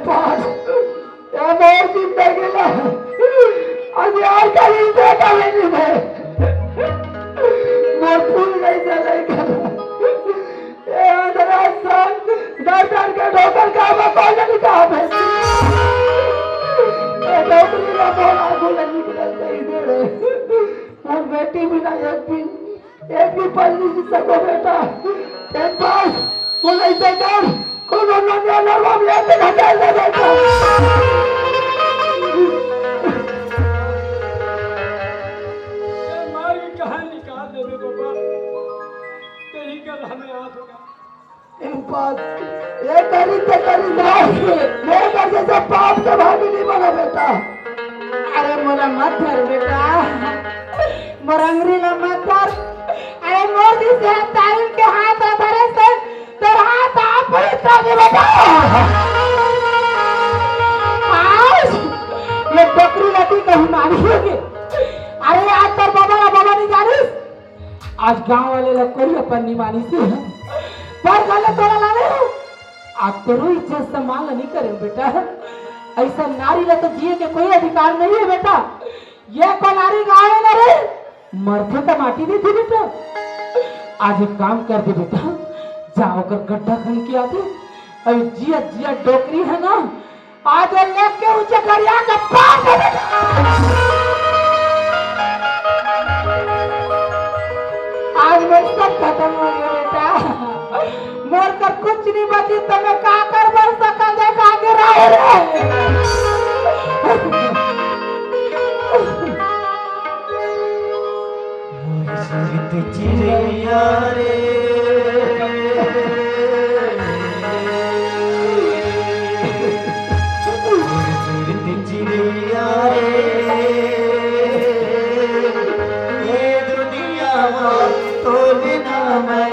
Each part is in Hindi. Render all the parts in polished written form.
पास या मोर जिंदगीला आज यार कहीं देखा नहीं है मोर फूल नहीं चले ये अंधरा संग दर्शन के ठोकर का कौन निकाह है ये डोकरी ला बोला बोला निकल गई दे और बेटी भी ना एक भी पल नहीं सको बेटा तेरे पास बोले से डर कोनो न नरवा में आते घटा ले बेटा ये मार की कहां निकाल दे बाबा तेरी का हमें याद होगा इन पास ये करी ते करी ना मेरे घर से पाप के भागी नहीं बना बेटा अरे मोला मत धर बेटा मोरंगरी ला मत धर अरे मोदी से तारील के हाथ धरे से तेरा हाथ आप पवित्र नहीं बेटा आज ये बकरी लगी कहीं मारी होगी अरे आज तर बाबा नहीं जानिस आज गांव वाले लोग कोई अपन नहीं मानी से पर गले तोड़ा लाने आप तेरो इज्जत सम्मान नहीं करे बेटा ऐसा नारी ला तो जिए के कोई अधिकार नहीं है बेटा ये को नारी गाँव में न रहे मरते तो माटी दी थी बेटा आज एक काम कर दे बेटा जाओ कर गड्ढा खन के आते अभी जिया जिया डोकरी है ना आज लेक के ऊंचे गरिया का पार दे बेटा आज मैं सब खत्म हो गया बेटा मोर कर कुछ नहीं बची तो मैं का कर बर सका देखा के रहे चिड़िया रे चिड़िया रे ये दुनिया तो बिना मैं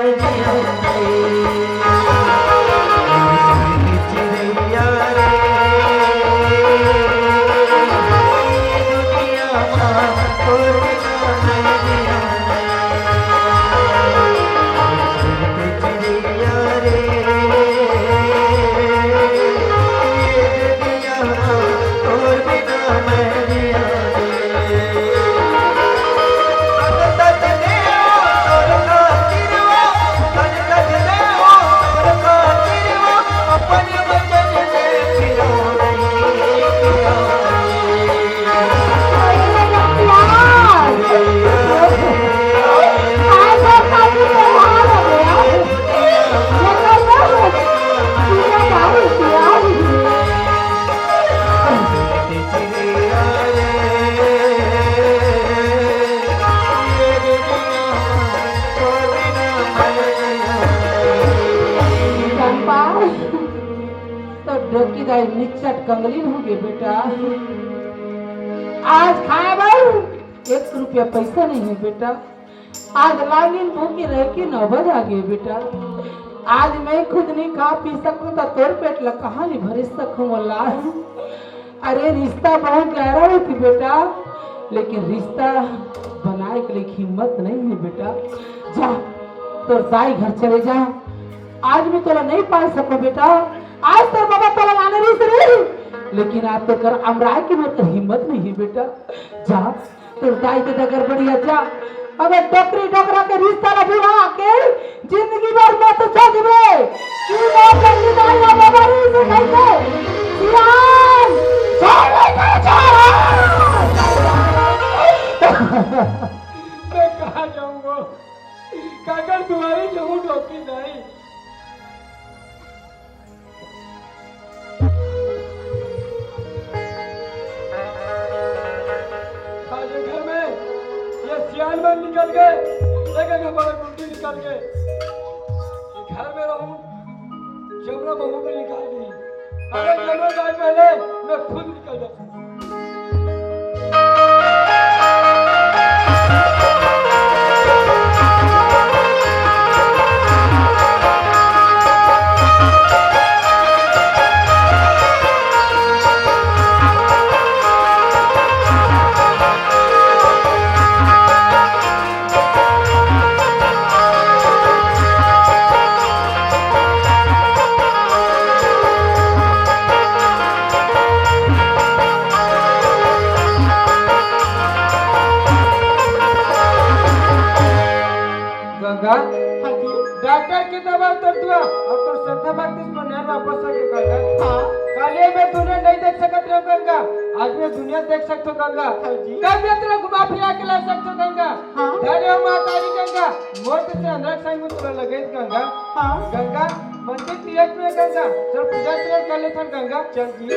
चिड़िया रे दुनिया तो बिना निचट कंगलीन हो गए बेटा आज खाए बर 1 रुपया पैसा नहीं है बेटा आज लागिन भूखी रह के नौबत आ गई बेटा आज मैं खुद नहीं खा पी सकूं तो तोर पेट ला कहां नहीं भर सकूं अल्लाह अरे रिश्ता बहुत गहरा होती बेटा लेकिन रिश्ता बनाए के लिए हिम्मत नहीं है बेटा जा तोर दाई घर चले जा आज मैं तोला नहीं पाल सकूं बेटा आज तो बाबा तोला लाने नहीं से लेकिन आज तो कर अमराय की मेरे हिम्मत नहीं है बेटा जा तोर दाई के दगर बढ़िया जा अगर डोकरी डोकरा के रिश्ता ला बुला के जिंदगी भर मत सोचबे कि मैं अपनी दाई या बाबा री से कहते सियान छोड़ मैं कहाँ जाऊंगा काकर तुम्हारी जाऊं डोकरी दाई में निकल गए लेकिन हमारा गुंडी निकल गए घर में रहूं जबरा बहू में निकाल दी अगर जबरा जाए पहले मैं खुद निकल जाता वक्त इस मन वापस आ गंगा हाँ काले मैं दुनिया नहीं देख सकत रहो गंगा आज मैं दुनिया देख सकता गंगा हाँ जी। कल मैं तेरा घुमा फिरा के ला सकता गंगा हाँ। धन्य हो माता जी गंगा मोट से अंदर संग में तुला लगे गंगा हाँ गंगा मंदिर तीरथ में गंगा चल पूजा चल कर ले गंगा चल जी